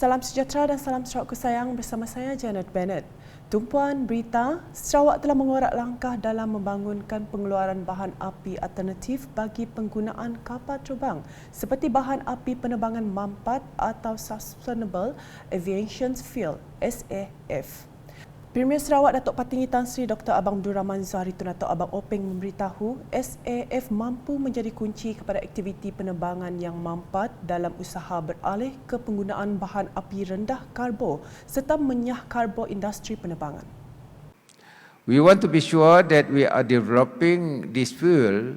Salam sejahtera dan salam Sarawak sayang bersama saya Janet Bennett. Tumpuan berita, Sarawak telah mengorak langkah dalam membangunkan pengeluaran bahan api alternatif bagi penggunaan kapal terbang seperti bahan api penerbangan mampat atau Sustainable Aviation Fuel (SAF). Premier Sarawak Datuk Patinggi Tan Sri Dr. Abang Abdul Rahman Zahari Tun Datuk Abang Openg memberitahu SAF mampu menjadi kunci kepada aktiviti penerbangan yang mampat dalam usaha beralih ke penggunaan bahan api rendah karbo serta menyah karbo industri penerbangan. We want to be sure that we are developing this fuel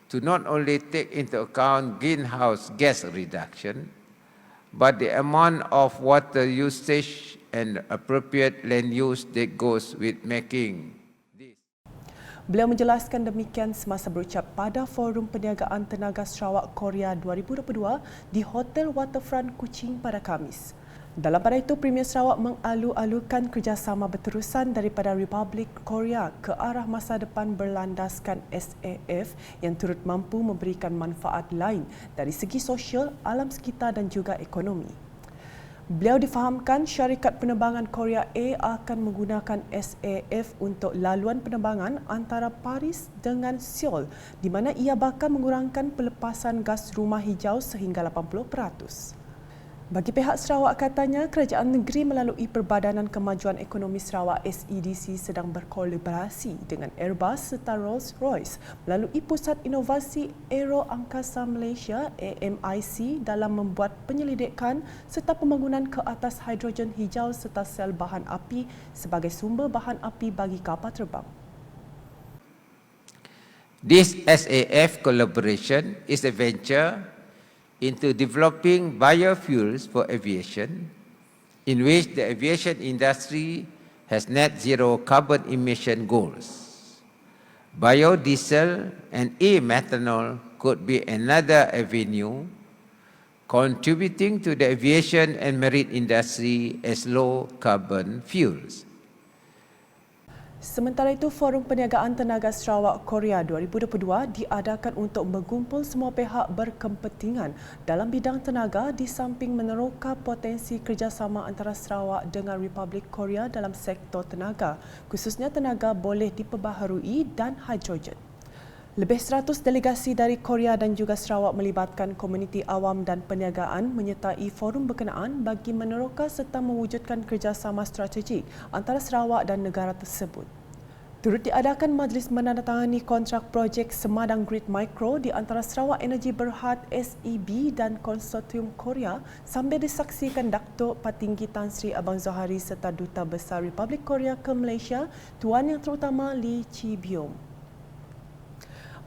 to not only take into account greenhouse gas reduction, but the amount of water usage and appropriate land use that goes with making this. Beliau menjelaskan demikian semasa berucap pada Forum Perniagaan Tenaga Sarawak Korea 2022 di Hotel Waterfront Kuching pada Khamis. Dalam pada itu, Premier Sarawak mengalu-alukan kerjasama berterusan daripada Republik Korea ke arah masa depan berlandaskan SAF yang turut mampu memberikan manfaat lain dari segi sosial, alam sekitar dan juga ekonomi. Beliau difahamkan syarikat penerbangan Korea A akan menggunakan SAF untuk laluan penerbangan antara Paris dengan Seoul di mana ia bakal mengurangkan pelepasan gas rumah hijau sehingga 80%. Bagi pihak Sarawak katanya, kerajaan negeri melalui Perbadanan Kemajuan Ekonomi Sarawak SEDC sedang berkolaborasi dengan Airbus serta Rolls-Royce melalui Pusat Inovasi Aero Angkasa Malaysia AMIC dalam membuat penyelidikan serta pembangunan ke atas hidrogen hijau serta sel bahan api sebagai sumber bahan api bagi kapal terbang. This SAF collaboration is a venture into developing biofuels for aviation, in which the aviation industry has net zero carbon emission goals. Biodiesel and e-methanol could be another avenue contributing to the aviation and marine industry as low carbon fuels. Sementara itu, Forum Perniagaan Tenaga Sarawak Korea 2022 diadakan untuk mengumpul semua pihak berkepentingan dalam bidang tenaga di samping meneroka potensi kerjasama antara Sarawak dengan Republik Korea dalam sektor tenaga, khususnya tenaga boleh diperbaharui dan hidrogen. Lebih 100 delegasi dari Korea dan juga Sarawak melibatkan komuniti awam dan perniagaan menyertai forum berkenaan bagi meneroka serta mewujudkan kerjasama strategik antara Sarawak dan negara tersebut. Turut diadakan majlis menandatangani kontrak projek Semadang Grid Micro di antara Sarawak Energy Berhad SEB dan Konsortium Korea sambil disaksikan Datuk Patinggi Tan Sri Abang Zahari serta Duta Besar Republik Korea ke Malaysia, Tuan Yang Terutama Lee Chi Byom.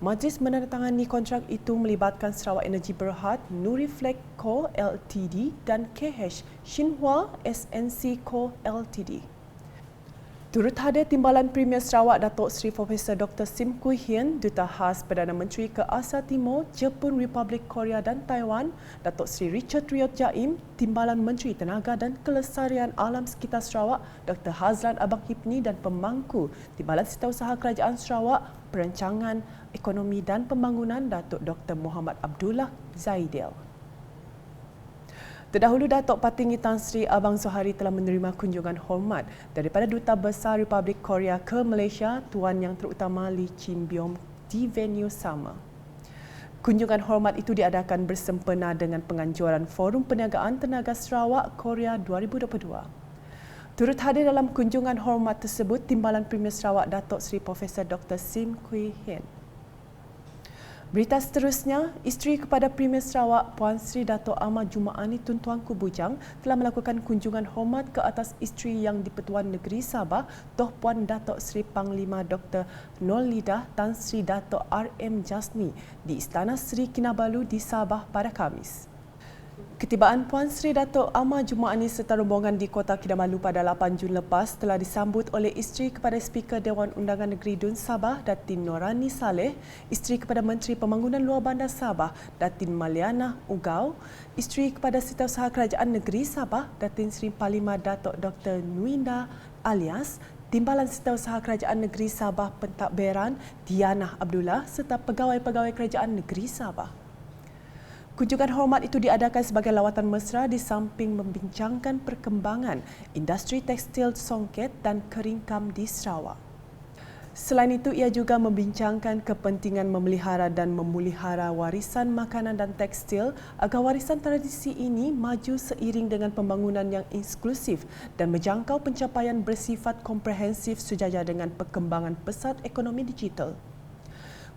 Majlis menandatangani kontrak itu melibatkan Sarawak Energy Berhad, Nuriflex Co Ltd dan KH Xinhua SNC Co Ltd. Turut hadir Timbalan Premier Sarawak Datuk Seri Profesor Dr. Sim Kui Hian, Duta Khas Perdana Menteri ke Asia Timur, Jepun, Republik Korea dan Taiwan, Datuk Seri Richard Riyot Jaim, Timbalan Menteri Tenaga dan Kelestarian Alam Sekitar Sarawak, Dr. Hazlan Abang Hipni dan pemangku Timbalan Setiausaha Kerajaan Sarawak, Perancangan Ekonomi dan Pembangunan, Datuk Dr. Muhammad Abdullah Zaidil. Terdahulu, Datuk Patinggi Tan Sri Abang Zahari telah menerima kunjungan hormat daripada Duta Besar Republik Korea ke Malaysia, Tuan Yang Terutama Lee Chi Byom di venue sama. Kunjungan hormat itu diadakan bersempena dengan penganjuran Forum Perniagaan Tenaga Sarawak Korea 2022. Turut hadir dalam kunjungan hormat tersebut Timbalan Premier Sarawak Datuk Seri Profesor Dr. Sim Kui Hian. Berita seterusnya, isteri kepada Premier Sarawak Puan Sri Dato' Ahmad Jumaani Tun Tuanku Bujang telah melakukan kunjungan hormat ke atas isteri Yang di-Pertuan Negeri Sabah, Toh Puan Dato' Sri Panglima Dr. Nurlidah Tan Sri Dato' RM Jasni di Istana Sri Kinabalu di Sabah pada Khamis. Ketibaan Puan Sri Dato' Ahmad Jumaani serta rombongan di Kota Kinabalu pada 8 Jun lepas telah disambut oleh isteri kepada Speaker Dewan Undangan Negeri Dun Sabah, Datin Norani Saleh, isteri kepada Menteri Pembangunan Luar Bandar Sabah, Datin Maliana Ugau, isteri kepada Setiausaha Kerajaan Negeri Sabah, Datin Seri Parlimen Datuk Dr. Nuinda alias Timbalan Setiausaha Kerajaan Negeri Sabah Pentadbiran Diana Abdullah serta pegawai-pegawai Kerajaan Negeri Sabah. Kunjungan hormat itu diadakan sebagai lawatan mesra di samping membincangkan perkembangan industri tekstil songket dan keringkam di Sarawak. Selain itu, ia juga membincangkan kepentingan memelihara dan memulihara warisan makanan dan tekstil agar warisan tradisi ini maju seiring dengan pembangunan yang inklusif dan menjangkau pencapaian bersifat komprehensif sejajar dengan perkembangan pesat ekonomi digital.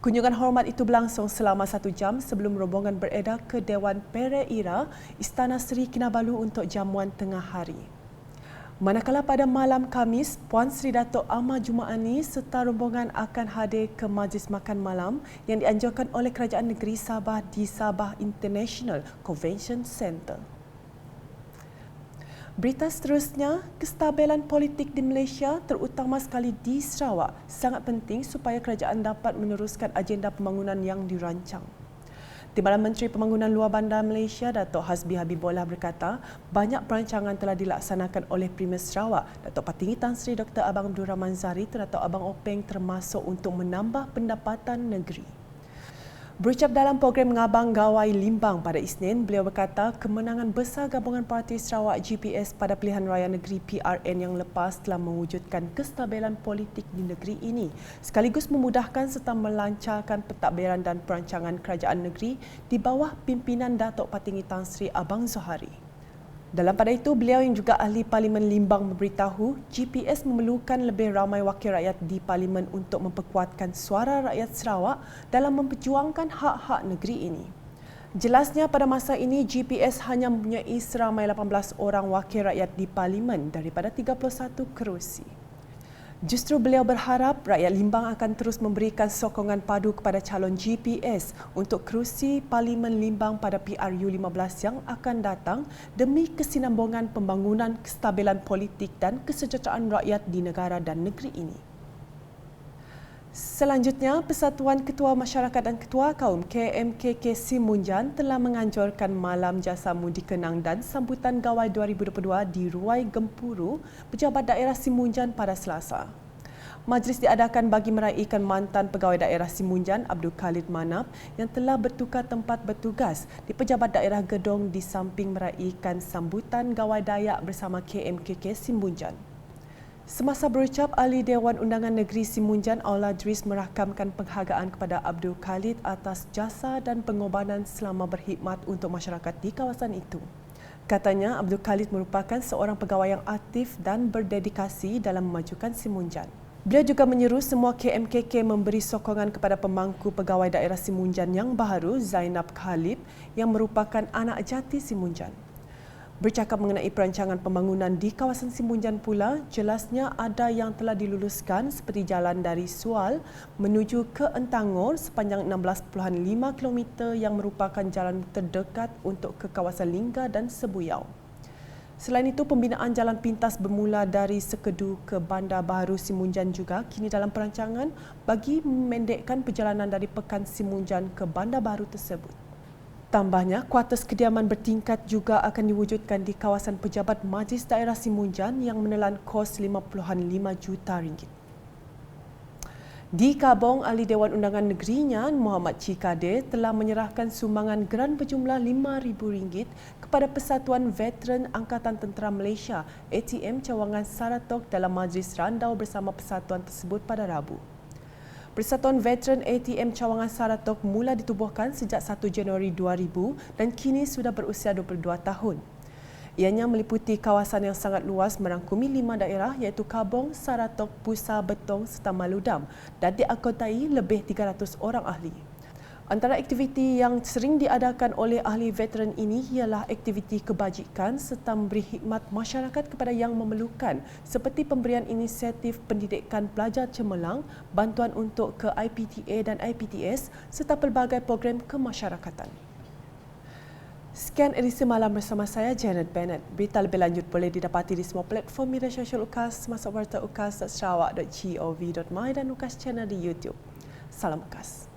Kunjungan hormat itu berlangsung selama 1 jam sebelum rombongan beredar ke Dewan Pereira, Istana Seri Kinabalu untuk jamuan tengah hari. Manakala pada malam Khamis, Puan Sri Dato' Amar Jumaani serta rombongan akan hadir ke majlis makan malam yang dianjurkan oleh Kerajaan Negeri Sabah di Sabah International Convention Centre. Berita seterusnya, kestabilan politik di Malaysia, terutama sekali di Sarawak, sangat penting supaya kerajaan dapat meneruskan agenda pembangunan yang dirancang. Timbalan Menteri Pembangunan Luar Bandar Malaysia, Datuk Hasbi Habibullah berkata, banyak perancangan telah dilaksanakan oleh Premier Sarawak, Datuk Patinggi Tan Sri Dr. Abang Abdul Rahman Zahri dan Datuk Abang Openg termasuk untuk menambah pendapatan negeri. Berucap dalam program Ngabang Gawai Limbang pada Isnin, beliau berkata kemenangan besar Gabungan Parti Sarawak GPS pada pilihan raya negeri PRN yang lepas telah mewujudkan kestabilan politik di negeri ini sekaligus memudahkan serta melancarkan pentadbiran dan perancangan kerajaan negeri di bawah pimpinan Datuk Patinggi Tan Sri Abang Zohari. Dalam pada itu, beliau yang juga ahli Parlimen Limbang memberitahu GPS memerlukan lebih ramai wakil rakyat di Parlimen untuk memperkuatkan suara rakyat Sarawak dalam memperjuangkan hak-hak negeri ini. Jelasnya pada masa ini GPS hanya mempunyai seramai 18 orang wakil rakyat di Parlimen daripada 31 kerusi. Justru beliau berharap rakyat Limbang akan terus memberikan sokongan padu kepada calon GPS untuk kerusi Parlimen Limbang pada PRU 15 yang akan datang demi kesinambungan pembangunan kestabilan politik dan kesejahteraan rakyat di negara dan negeri ini. Selanjutnya, Persatuan Ketua Masyarakat dan Ketua Kaum KMKK Simunjan telah menganjurkan Malam Jasamu dikenang dan sambutan Gawai 2022 di Ruai Gempuru, Pejabat Daerah Simunjan pada Selasa. Majlis diadakan bagi meraihkan mantan Pegawai Daerah Simunjan Abdul Khalid Manap yang telah bertukar tempat bertugas di Pejabat Daerah Gedong di samping meraihkan sambutan Gawai Dayak bersama KMKK Simunjan. Semasa berucap, Ahli Dewan Undangan Negeri Simunjan Aula Dris merakamkan penghargaan kepada Abdul Khalid atas jasa dan pengorbanan selama berkhidmat untuk masyarakat di kawasan itu. Katanya, Abdul Khalid merupakan seorang pegawai yang aktif dan berdedikasi dalam memajukan Simunjan. Beliau juga menyeru semua KMKK memberi sokongan kepada pemangku Pegawai Daerah Simunjan yang baru, Zainab Khalib, yang merupakan anak jati Simunjan. Bercakap mengenai perancangan pembangunan di kawasan Simunjan pula, jelasnya ada yang telah diluluskan seperti jalan dari Sual menuju ke Entangor sepanjang 16.5 km yang merupakan jalan terdekat untuk ke kawasan Lingga dan Sebuyau. Selain itu, pembinaan jalan pintas bermula dari Sekedu ke Bandar Baharu Simunjan juga kini dalam perancangan bagi memendekkan perjalanan dari Pekan Simunjan ke Bandar Baharu tersebut. Tambahnya, kuartus kediaman bertingkat juga akan diwujudkan di kawasan Pejabat Majlis Daerah Simunjan yang menelan kos RM50.5 juta. Di Kabong, Ahli Dewan Undangan Negerinya Muhammad Cikadir telah menyerahkan sumbangan geran berjumlah RM5,000 kepada Persatuan Veteran Angkatan Tentera Malaysia ATM Cawangan Saratok dalam majlis randau bersama persatuan tersebut pada Rabu. Persatuan Veteran ATM Cawangan Saratok mula ditubuhkan sejak 1 Januari 2000 dan kini sudah berusia 22 tahun. Ianya meliputi kawasan yang sangat luas merangkumi 5 daerah iaitu Kabong, Saratok, Pusa, Betong serta Maludam dan dianggotai lebih 300 orang ahli. Antara aktiviti yang sering diadakan oleh ahli veteran ini ialah aktiviti kebajikan serta memberi khidmat masyarakat kepada yang memerlukan seperti pemberian inisiatif pendidikan pelajar cemerlang, bantuan untuk ke IPTA dan IPTS serta pelbagai program kemasyarakatan. Sekian edisi malam bersama saya, Janet Bennett. Berita lebih lanjut boleh didapati di semua platform media sosial UKAS, masuk warta ukas.sarawak.gov.my dan UKAS channel di YouTube. Salam UKAS.